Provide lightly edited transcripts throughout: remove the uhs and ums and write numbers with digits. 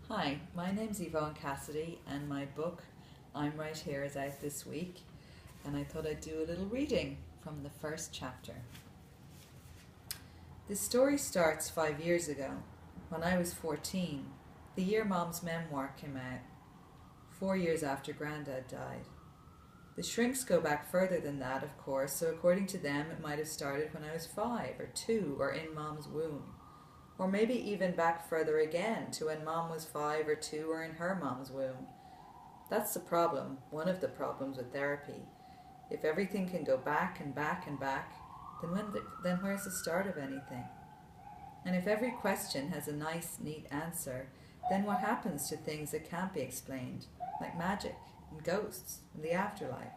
Hi, my name's Yvonne Cassidy, and my book, I'm Right Here, is out this week, and I thought I'd do a little reading from the first chapter. This story starts 5 years ago, when I was 14, the year Mom's memoir came out, 4 years after Grandad died. The shrinks go back further than that, of course, so according to them, it might have started when I was 5 or 2 or in Mom's womb. Or maybe even back further again to when Mom was 5 or 2 or in her mom's womb. That's the problem, one of the problems with therapy. If everything can go back and back and back, then where's the start of anything? And if every question has a nice, neat answer, then what happens to things that can't be explained, like magic and ghosts and the afterlife?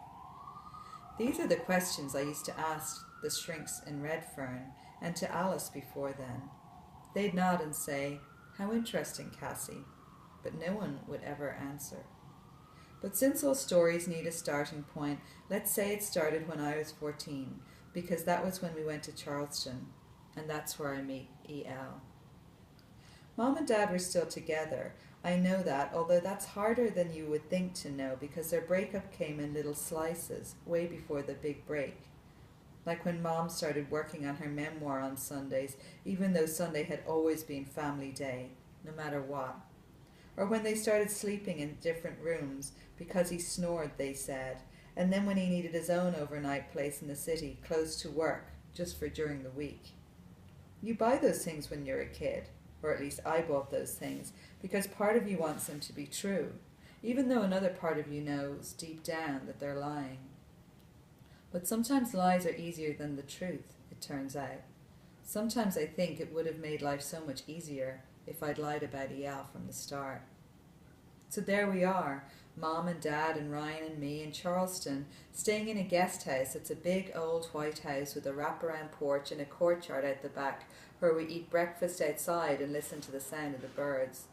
These are the questions I used to ask the shrinks in Redfern and to Alice before then. They'd nod and say, "How interesting, Cassie," but no one would ever answer. But since all stories need a starting point, let's say it started when I was 14, because that was when we went to Charleston, and that's where I meet E.L. Mom and Dad were still together. I know that, although that's harder than you would think to know, because their breakup came in little slices, way before the big break. Like when Mom started working on her memoir on Sundays, even though Sunday had always been family day, no matter what. Or when they started sleeping in different rooms, because he snored, they said, and then when he needed his own overnight place in the city, close to work, just for during the week. You buy those things when you're a kid, or at least I bought those things, because part of you wants them to be true, even though another part of you knows deep down that they're lying. But sometimes lies are easier than the truth, it turns out. Sometimes I think it would have made life so much easier if I'd lied about EL from the start. So there we are, Mom and Dad and Ryan and me in Charleston, staying in a guest house. It's a big old white house with a wraparound porch and a courtyard out the back where we eat breakfast outside and listen to the sound of the birds.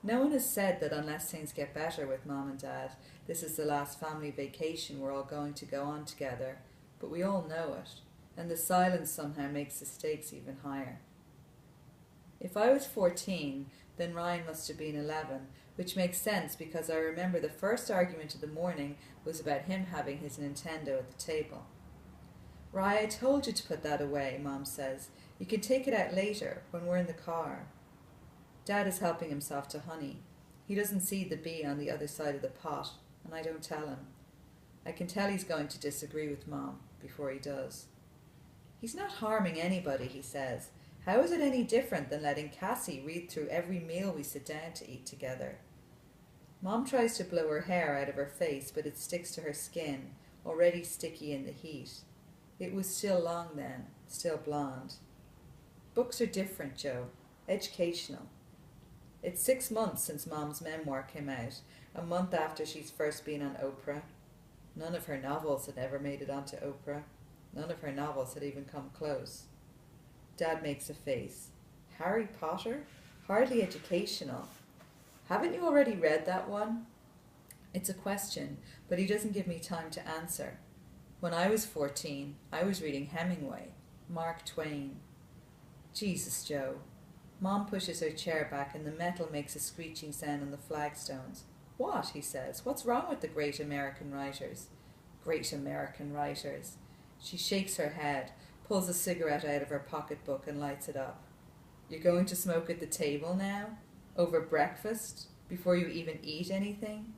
No one has said that unless things get better with Mom and Dad, this is the last family vacation we're all going to go on together, but we all know it, and the silence somehow makes the stakes even higher. If I was 14, then Ryan must have been 11, which makes sense because I remember the first argument of the morning was about him having his Nintendo at the table. "Ryan, I told you to put that away," Mom says. "You can take it out later, when we're in the car." Dad is helping himself to honey. He doesn't see the bee on the other side of the pot, and I don't tell him. I can tell he's going to disagree with Mom before he does. "He's not harming anybody," he says. "How is it any different than letting Cassie read through every meal we sit down to eat together?" Mom tries to blow her hair out of her face, but it sticks to her skin, already sticky in the heat. It was still long then, still blonde. Books are different, Joe. Educational. It's 6 months since Mom's memoir came out, a month after she's first been on Oprah. None of her novels had ever made it onto Oprah. None of her novels had even come close. Dad makes a face. "Harry Potter? Hardly educational. Haven't you already read that one?" It's a question, but he doesn't give me time to answer. When I was 14, I was reading Hemingway, Mark Twain. Jesus, Joe. Mom pushes her chair back and the metal makes a screeching sound on the flagstones. "What?" he says. "What's wrong with the great American writers?" Great American writers. She shakes her head, pulls a cigarette out of her pocketbook and lights it up. "You're going to smoke at the table now? Over breakfast? Before you even eat anything?"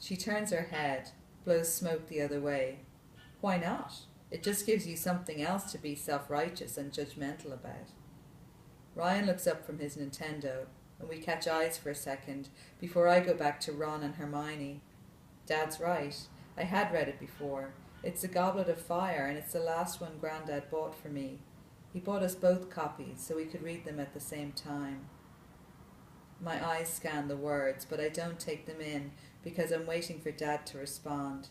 She turns her head, blows smoke the other way. "Why not? It just gives you something else to be self-righteous and judgmental about." Ryan looks up from his Nintendo, and we catch eyes for a second before I go back to Ron and Hermione. Dad's right. I had read it before. It's The Goblet of Fire, and it's the last one Grandad bought for me. He bought us both copies so we could read them at the same time. My eyes scan the words, but I don't take them in because I'm waiting for Dad to respond.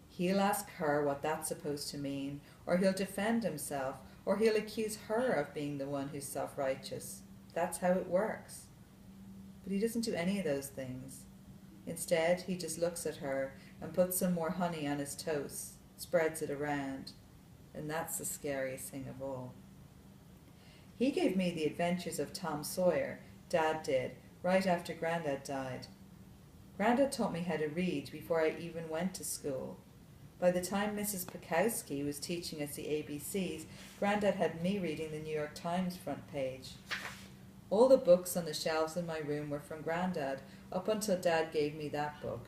He'll ask her what that's supposed to mean, or he'll defend himself, or he'll accuse her of being the one who's self-righteous. That's how it works. But he doesn't do any of those things. Instead, he just looks at her and puts some more honey on his toast, spreads it around, and that's the scariest thing of all. He gave me The Adventures of Tom Sawyer, Dad did, right after Grandad died. Grandad taught me how to read before I even went to school. By the time Mrs. Pekowski was teaching us the ABCs, Grandad had me reading the New York Times front page. All the books on the shelves in my room were from Grandad, up until Dad gave me that book.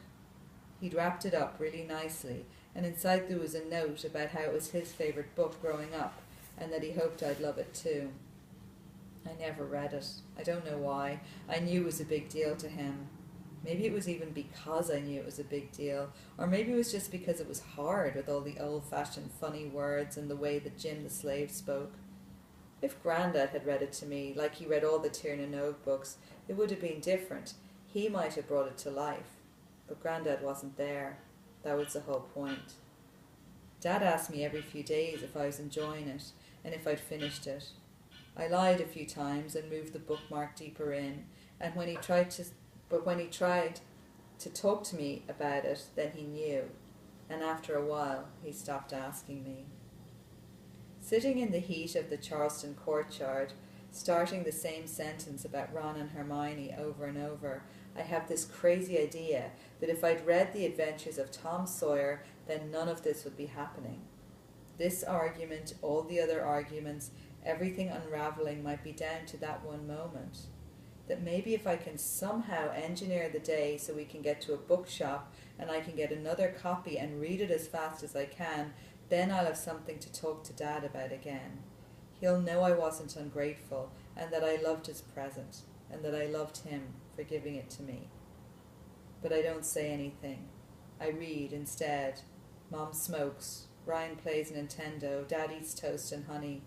He'd wrapped it up really nicely, and inside there was a note about how it was his favourite book growing up, and that he hoped I'd love it too. I never read it. I don't know why. I knew it was a big deal to him. Maybe it was even because I knew it was a big deal, or maybe it was just because it was hard with all the old-fashioned funny words and the way that Jim the slave spoke. If Grandad had read it to me, like he read all the Tierna Nog books, it would have been different. He might have brought it to life. But Grandad wasn't there. That was the whole point. Dad asked me every few days if I was enjoying it, and if I'd finished it. I lied a few times and moved the bookmark deeper in, and when he tried to talk to me about it, then he knew, and after a while he stopped asking me. Sitting in the heat of the Charleston courtyard, starting the same sentence about Ron and Hermione over and over, I have this crazy idea that if I'd read The Adventures of Tom Sawyer, then none of this would be happening. This argument, all the other arguments, everything unraveling might be down to that one moment. That maybe if I can somehow engineer the day so we can get to a bookshop and I can get another copy and read it as fast as I can, then I'll have something to talk to Dad about again. He'll know I wasn't ungrateful, and that I loved his present, and that I loved him for giving it to me. But I don't say anything. I read instead. Mom smokes, Ryan plays Nintendo, Dad eats toast and honey,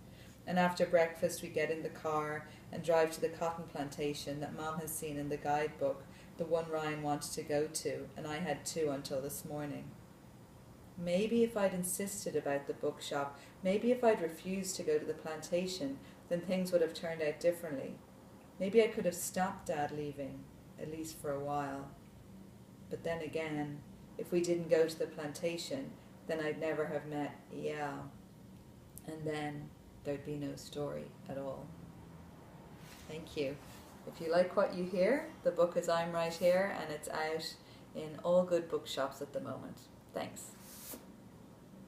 and after breakfast we get in the car and drive to the cotton plantation that Mom has seen in the guidebook, the one Ryan wanted to go to, and I had too until this morning. Maybe if I'd insisted about the bookshop, maybe if I'd refused to go to the plantation, then things would have turned out differently. Maybe I could have stopped Dad leaving, at least for a while. But then again, if we didn't go to the plantation, then I'd never have met Yao. And then there'd be no story at all. Thank you. If you like what you hear, the book is I'm Right Here, and it's out in all good bookshops at the moment. Thanks.